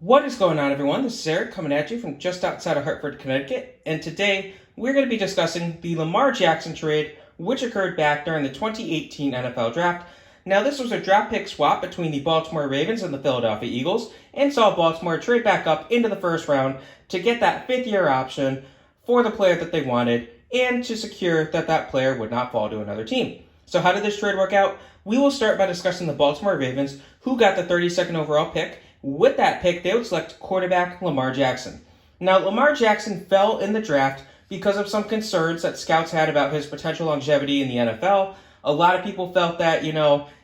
What is going on, everyone? This is Eric coming at you from just outside of Hartford, Connecticut, and today we're going to be discussing the Lamar Jackson trade, which occurred back during the 2018 NFL Draft. Now, this was a draft pick swap between the Baltimore Ravens and the Philadelphia Eagles, and saw Baltimore trade back up into the first round to get that fifth-year option for the player that they wanted, and to secure that that player would not fall to another team. So how did this trade work out? We will start by discussing the Baltimore Ravens, who got the 32nd overall pick. With that pick, they would select quarterback Lamar Jackson. Now, Lamar Jackson fell in the draft because of some concerns that scouts had about his potential longevity in the NFL. A lot of people felt that,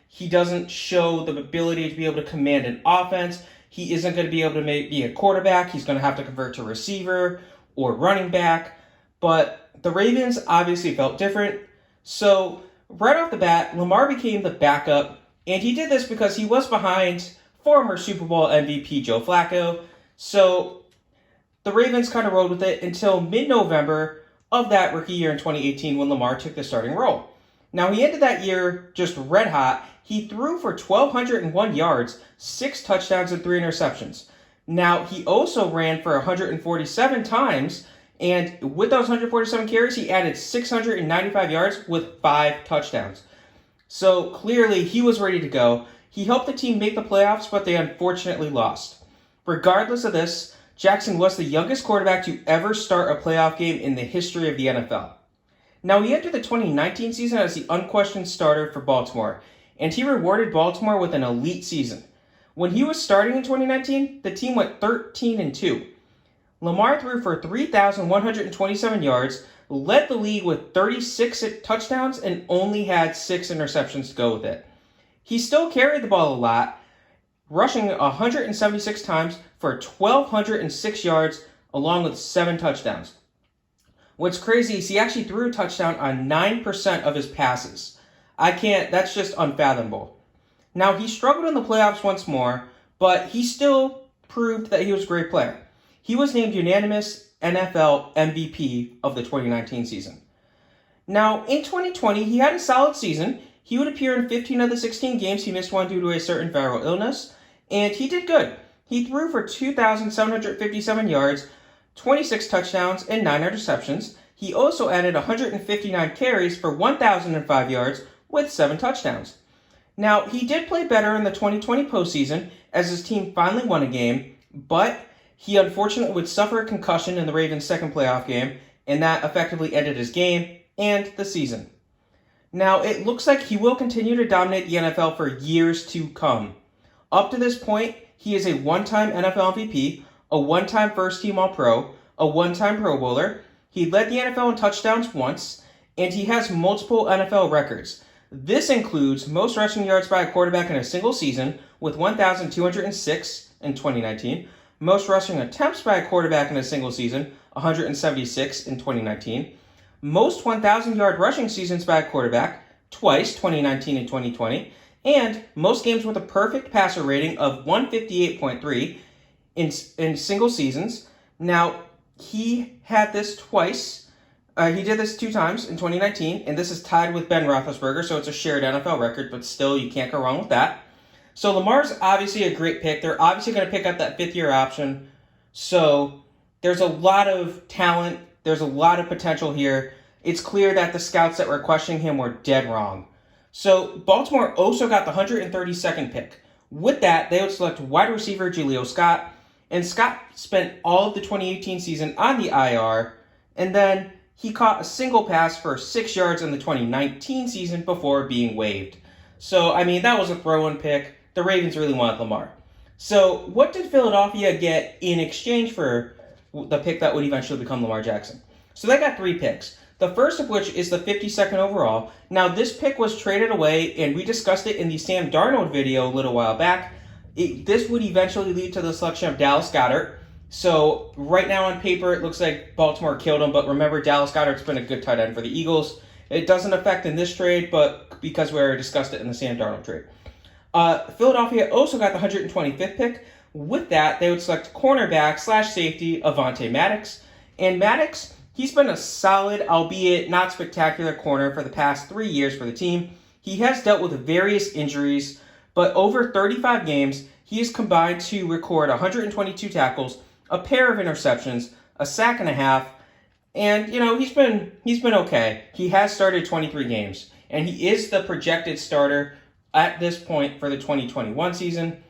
he doesn't show the ability to be able to command an offense. He isn't going to be able to be a quarterback. He's going to have to convert to receiver or running back. But the Ravens obviously felt different. So right off the bat, Lamar became the backup. And he did this because he was behind former Super Bowl MVP Joe Flacco. So the Ravens kind of rode with it until mid-November of that rookie year in 2018 when Lamar took the starting role. Now, he ended that year just red hot. He threw for 1,201 yards, 6 touchdowns, and 3 interceptions. Now, he also ran for 147 times, and with those 147 carries, he added 695 yards with 5 touchdowns. So clearly, he was ready to go. He helped the team make the playoffs, but they unfortunately lost. Regardless of this, Jackson was the youngest quarterback to ever start a playoff game in the history of the NFL. Now, he entered the 2019 season as the unquestioned starter for Baltimore, and he rewarded Baltimore with an elite season. When he was starting in 2019, the team went 13-2. Lamar threw for 3,127 yards, led the league with 36 touchdowns, and only had 6 interceptions to go with it. He still carried the ball a lot, rushing 176 times for 1,206 yards, along with 7 touchdowns. What's crazy is he actually threw a touchdown on 9% of his passes. That's just unfathomable. Now, he struggled in the playoffs once more, but he still proved that he was a great player. He was named unanimous NFL MVP of the 2019 season. Now, in 2020, he had a solid season. He would appear in 15 of the 16 games. He missed one due to a certain viral illness, and he did good. He threw for 2,757 yards, 26 touchdowns, and 9 interceptions. He also added 159 carries for 1,005 yards with 7 touchdowns. Now, he did play better in the 2020 postseason as his team finally won a game, but he unfortunately would suffer a concussion in the Ravens' second playoff game, and that effectively ended his game and the season. Now, it looks like he will continue to dominate the NFL for years to come. Up to this point, he is a one-time NFL MVP, a one-time first-team All-Pro, a one-time Pro Bowler. He led the NFL in touchdowns once, and he has multiple NFL records. This includes most rushing yards by a quarterback in a single season with 1,206 in 2019, most rushing attempts by a quarterback in a single season, 176 in 2019, most 1,000-yard rushing seasons by a quarterback, twice, 2019 and 2020, and most games with a perfect passer rating of 158.3 in single seasons. Now, he had this twice. He did this 2 times in 2019, and this is tied with Ben Roethlisberger, so it's a shared NFL record, but still, you can't go wrong with that. So Lamar's obviously a great pick. They're obviously going to pick up that 5th-year option. So there's a lot of talent. There's a lot of potential here. It's clear that the scouts that were questioning him were dead wrong. So Baltimore also got the 132nd pick. With that, they would select wide receiver Jaleel Scott. And Scott spent all of the 2018 season on the IR. And then he caught a single pass for 6 yards in the 2019 season before being waived. So, that was a throw-in pick. The Ravens really wanted Lamar. So what did Philadelphia get in exchange for the pick that would eventually become Lamar Jackson? So they got 3 picks. The first of which is the 52nd overall. Now, this pick was traded away, and we discussed it in the Sam Darnold video a little while back. This would eventually lead to the selection of Dallas Goedert. So right now on paper, it looks like Baltimore killed him, but remember, Dallas Goedert's been a good tight end for the Eagles. It doesn't affect in this trade, but because we already discussed it in the Sam Darnold trade. Philadelphia also got the 125th pick. With that, they would select cornerback / safety Avonte Maddox. And Maddox, he's been a solid, albeit not spectacular corner for the past 3 years for the team. He has dealt with various injuries, but over 35 games, He's combined to record 122 tackles, a pair of interceptions, a sack and a half, and he's been okay. He has started 23 games, and he is the projected starter at this point for the 2021 season.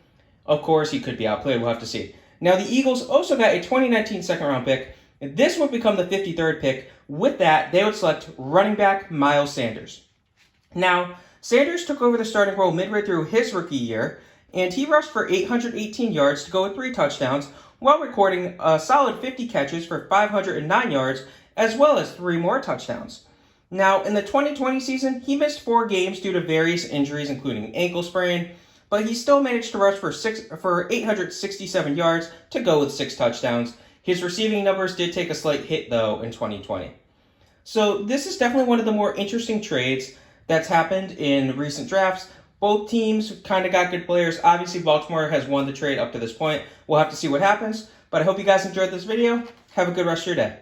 Of course, he could be outplayed. We'll have to see. Now, the Eagles also got a 2019 second-round pick. This would become the 53rd pick. With that, they would select running back Miles Sanders. Now, Sanders took over the starting role midway through his rookie year, and he rushed for 818 yards to go with 3 touchdowns, while recording a solid 50 catches for 509 yards, as well as 3 more touchdowns. Now, in the 2020 season, he missed 4 games due to various injuries, including ankle sprain, but he still managed to rush for 867 yards to go with 6 touchdowns. His receiving numbers did take a slight hit, though, in 2020. So this is definitely one of the more interesting trades that's happened in recent drafts. Both teams kind of got good players. Obviously, Baltimore has won the trade up to this point. We'll have to see what happens. But I hope you guys enjoyed this video. Have a good rest of your day.